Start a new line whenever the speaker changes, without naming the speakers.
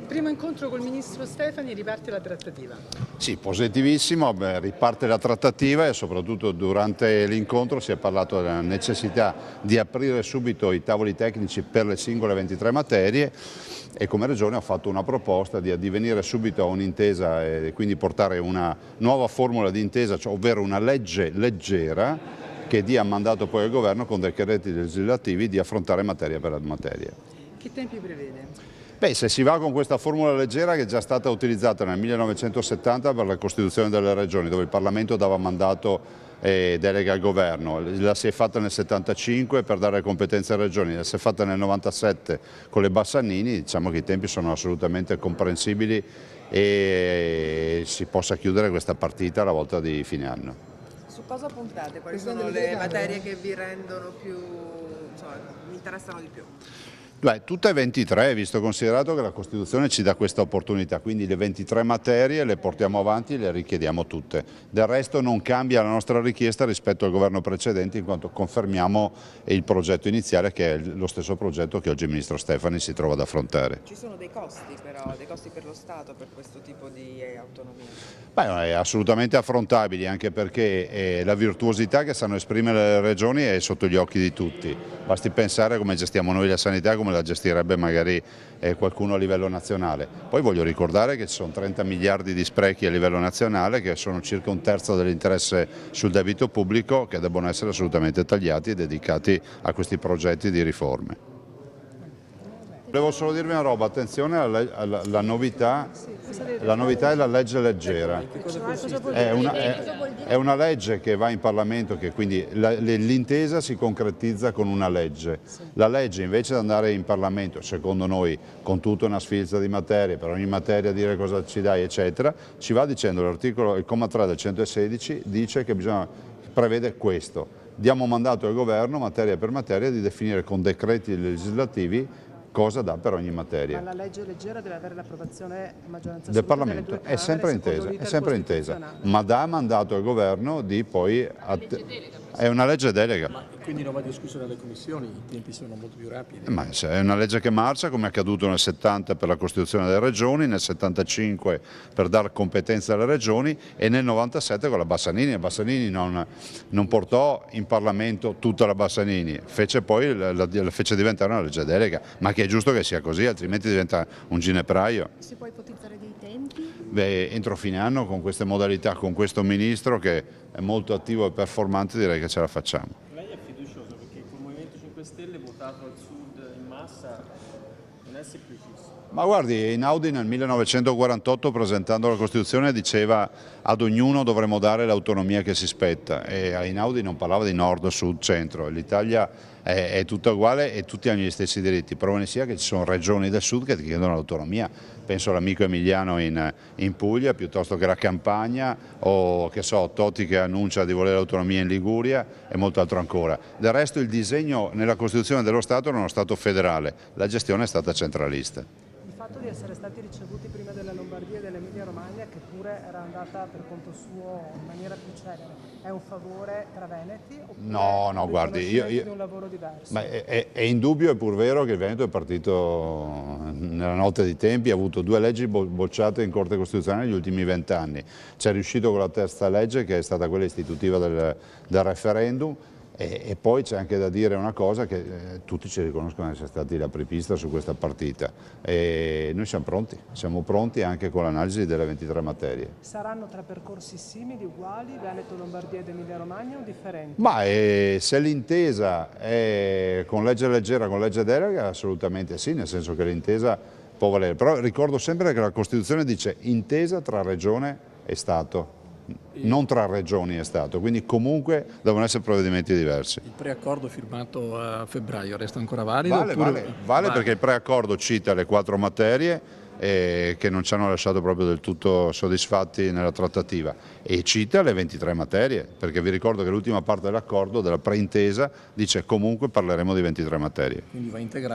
Primo incontro col ministro Stefani, riparte la trattativa.
Sì, positivissimo, riparte la trattativa e soprattutto durante l'incontro si è parlato della necessità di aprire subito i tavoli tecnici per le singole 23 materie e come Regione ho fatto una proposta di addivenire subito a un'intesa e quindi portare una nuova formula di intesa, cioè, ovvero una legge leggera che dia mandato poi al Governo con decreti legislativi di affrontare materia per materia.
Che tempi prevede?
Beh, se si va con questa formula leggera che è già stata utilizzata nel 1970 per la Costituzione delle Regioni, dove il Parlamento dava mandato e delega al Governo, la si è fatta nel 75 per dare competenze alle Regioni, la si è fatta nel 97 con le Bassanini, diciamo che i tempi sono assolutamente comprensibili e si possa chiudere questa partita alla volta di fine anno.
Su cosa puntate? Quali sono le materie che vi rendono più, insomma, vi interessano di più?
Tutte e 23, visto considerato che la Costituzione ci dà questa opportunità, quindi le 23 materie le portiamo avanti e le richiediamo tutte. Del resto non cambia la nostra richiesta rispetto al governo precedente, in quanto confermiamo il progetto iniziale, che è lo stesso progetto che oggi il ministro Stefani si trova ad affrontare.
Ci sono dei costi però, dei costi per lo Stato per questo tipo di autonomia?
Beh, è assolutamente affrontabili, anche perché la virtuosità che sanno esprimere le regioni è sotto gli occhi di tutti. Basti pensare come gestiamo noi la sanità e come la gestirebbe magari qualcuno a livello nazionale. Poi voglio ricordare che ci sono 30 miliardi di sprechi a livello nazionale, che sono circa un terzo dell'interesse sul debito pubblico, che debbono essere assolutamente tagliati e dedicati a questi progetti di riforme. Volevo solo dirvi una roba, attenzione alla novità, la novità è la legge leggera. È una legge che va in Parlamento, che quindi l'intesa si concretizza con una legge. La legge, invece di andare in Parlamento, secondo noi, con tutta una sfilza di materie, per ogni materia dire cosa ci dai, eccetera, ci va dicendo il comma 3 del 116 dice che prevede questo. Diamo mandato al Governo, materia per materia, di definire con decreti legislativi cosa dà per ogni materia.
Ma la legge leggera deve avere l'approvazione a maggioranza
del Parlamento, è sempre intesa, ma dà mandato al Governo di poi... È una legge delega.
Ma quindi non va discusso nelle commissioni, i tempi sono molto più rapidi.
Ma è una legge che marcia, come è accaduto nel 70 per la Costituzione delle Regioni, nel 75 per dare competenze alle Regioni e nel 97 con la Bassanini. La Bassanini non portò in Parlamento tutta la Bassanini, fece poi la fece diventare una legge delega, ma che è giusto che sia così, altrimenti diventa un ginepraio.
Si può ipotizzare dei tempi?
Beh, entro fine anno, con queste modalità, con questo Ministro che è molto attivo e performante, direi che ce la facciamo.
Lei è fiducioso perché col Movimento 5 Stelle votato al Sud in massa non è semplicissimo.
Ma guardi, Einaudi nel 1948, presentando la Costituzione, diceva ad ognuno dovremmo dare l'autonomia che si spetta, e Einaudi non parlava di nord, sud, centro. L'Italia è tutta uguale e tutti hanno gli stessi diritti. Prova ne sia che ci sono regioni del sud che ti chiedono l'autonomia. Penso all'amico Emiliano in Puglia, piuttosto che la Campania, o che so, Totti che annuncia di volere l'autonomia in Liguria e molto altro ancora. Del resto il disegno nella Costituzione dello Stato era uno Stato federale, la gestione è stata centralista.
Il fatto di essere stati ricevuti prima della Lombardia e dell'Emilia Romagna, che pure era andata per conto suo in maniera più celere, è un favore tra veneti?
No, guardi,
di un lavoro diverso?
Ma è indubbio e pur vero che il Veneto è partito nella notte dei tempi, ha avuto 2 leggi bocciate in Corte Costituzionale negli ultimi 20 anni. Ci è riuscito con la terza legge, che è stata quella istitutiva del referendum. E poi c'è anche da dire una cosa, che tutti ci riconoscono di essere stati l'apripista su questa partita e noi siamo pronti anche con l'analisi delle 23 materie.
Saranno 3 percorsi simili, uguali, Veneto, Lombardia ed Emilia Romagna, o differenti?
Ma se l'intesa è con legge leggera, con legge delega, assolutamente sì, nel senso che l'intesa può valere, però ricordo sempre che la Costituzione dice intesa tra Regione e Stato. Non tra regioni e Stato, quindi comunque devono essere provvedimenti diversi.
Il preaccordo firmato a febbraio resta ancora valido?
Vale perché il preaccordo cita le 4 materie che non ci hanno lasciato proprio del tutto soddisfatti nella trattativa, e cita le 23 materie, perché vi ricordo che l'ultima parte dell'accordo, della preintesa, dice comunque parleremo di 23 materie.
Quindi va integrato.